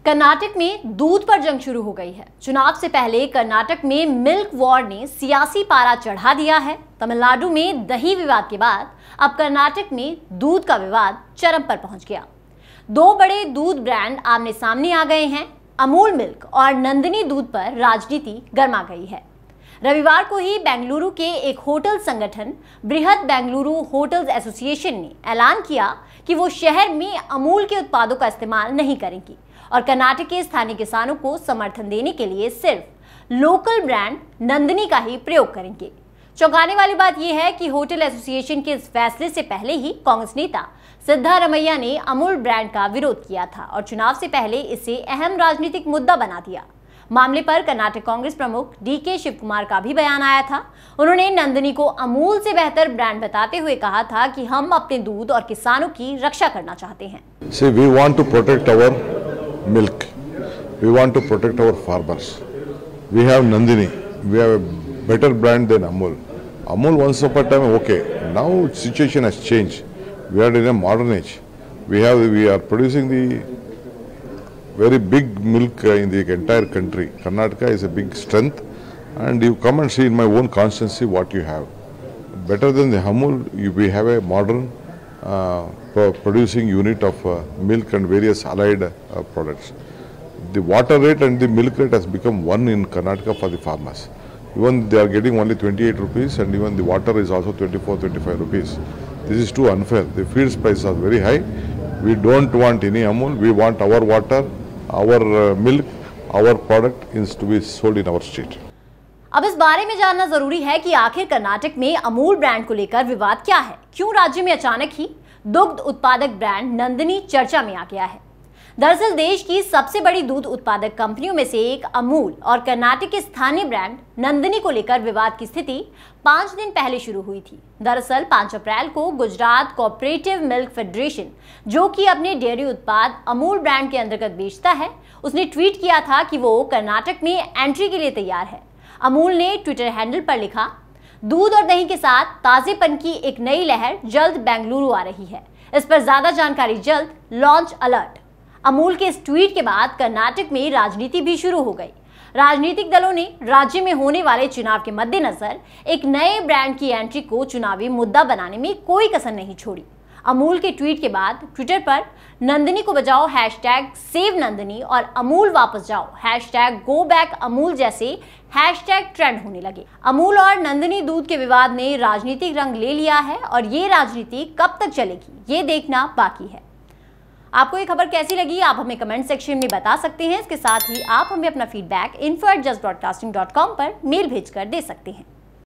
कर्नाटक में दूध पर जंग शुरू हो गई है। चुनाव से पहले कर्नाटक में मिल्क वॉर ने सियासी पारा चढ़ा दिया है। तमिलनाडु में दही विवाद के बाद अब कर्नाटक में दूध का विवाद चरम पर पहुंच गया। दो बड़े दूध ब्रांड आमने सामने आ गए हैं। अमूल मिल्क और नंदिनी दूध पर राजनीति गर्मा गई है। रविवार को ही बेंगलुरु के एक होटल संगठन बृहद बेंगलुरु होटल्स एसोसिएशन ने ऐलान किया कि वो शहर में अमूल के उत्पादों का इस्तेमाल नहीं करेंगी और कर्नाटक के स्थानीय किसानों को समर्थन देने के लिए सिर्फ लोकल ब्रांड नंदिनी का ही प्रयोग करेंगे। चौंकाने वाली बात यह है कि होटल एसोसिएशन के इस फैसले से पहले ही कांग्रेस नेता सिद्धारमैया ने अमूल ब्रांड का विरोध किया था और चुनाव से पहले इसे अहम राजनीतिक मुद्दा बना दिया। मामले पर कर्नाटक कांग्रेस प्रमुख DK शिव कुमार का भी बयान आया था। उन्होंने नंदिनी को अमूल से बेहतर ब्रांड बताते हुए कहा था कि हम अपने दूध और किसानों की रक्षा करना चाहते हैं। See, we want to protect our milk. We want to protect our farmers. We have Nandini. We have a better brand than Amul. Amul once upon a time, okay. Now situation has changed. We are in a modern age. We are producing the very big milk in the entire country. Karnataka is a big strength, and you come and see in my own constituency what you have. Better than the Amul, we have a modern producing unit of milk and various allied products. The water rate and the milk rate has become one in Karnataka for the farmers. Even they are getting only 28 rupees, and even the water is also 24-25 rupees. This is too unfair. The feeds prices are very high. We don't want any Amul. We want our water, our milk, our product is to be sold in our state. अब इस बारे में जानना जरूरी है कि आखिर कर्नाटक में अमूल ब्रांड को लेकर विवाद क्या है। क्यों राज्य में अचानक ही दुग्ध उत्पादक ब्रांड नंदिनी चर्चा में आ गया है। दरअसल देश की सबसे बड़ी दूध उत्पादक कंपनियों में से एक अमूल और कर्नाटक के स्थानीय ब्रांड नंदिनी को लेकर विवाद की स्थिति 5 दिन पहले शुरू हुई थी। दरअसल 5 अप्रैल को गुजरात कोऑपरेटिव मिल्क फेडरेशन, जो कि अपने डेयरी उत्पाद अमूल ब्रांड के अंतर्गत बेचता है, उसने ट्वीट किया था कि वो कर्नाटक में एंट्री के लिए तैयार है। अमूल ने ट्विटर हैंडल पर लिखा, दूध और दही के साथ ताजेपन की एक नई लहर जल्द बेंगलुरु आ रही है। इस पर ज्यादा जानकारी जल्द, लॉन्च अलर्ट। अमूल के इस ट्वीट के बाद कर्नाटक में राजनीति भी शुरू हो गई। राजनीतिक दलों ने राज्य में होने वाले चुनाव के मद्देनजर एक नए ब्रांड की एंट्री को चुनावी मुद्दा बनाने में कोई कसर नहीं छोड़ी। अमूल के ट्वीट के बाद ट्विटर पर नंदिनी को बचाओ #सेव नंदिनी और अमूल वापस जाओ #गो बैक अमूल जैसे हैशटैग ट्रेंड होने लगे। अमूल और नंदिनी दूध के विवाद ने राजनीतिक रंग ले लिया है और ये राजनीति कब तक चलेगी ये देखना बाकी है। आपको ये खबर कैसी लगी आप हमें कमेंट सेक्शन में बता सकते हैं। इसके साथ ही आप हमें अपना फीडबैक info@justbroadcasting.com पर मेल भेजकर दे सकते हैं।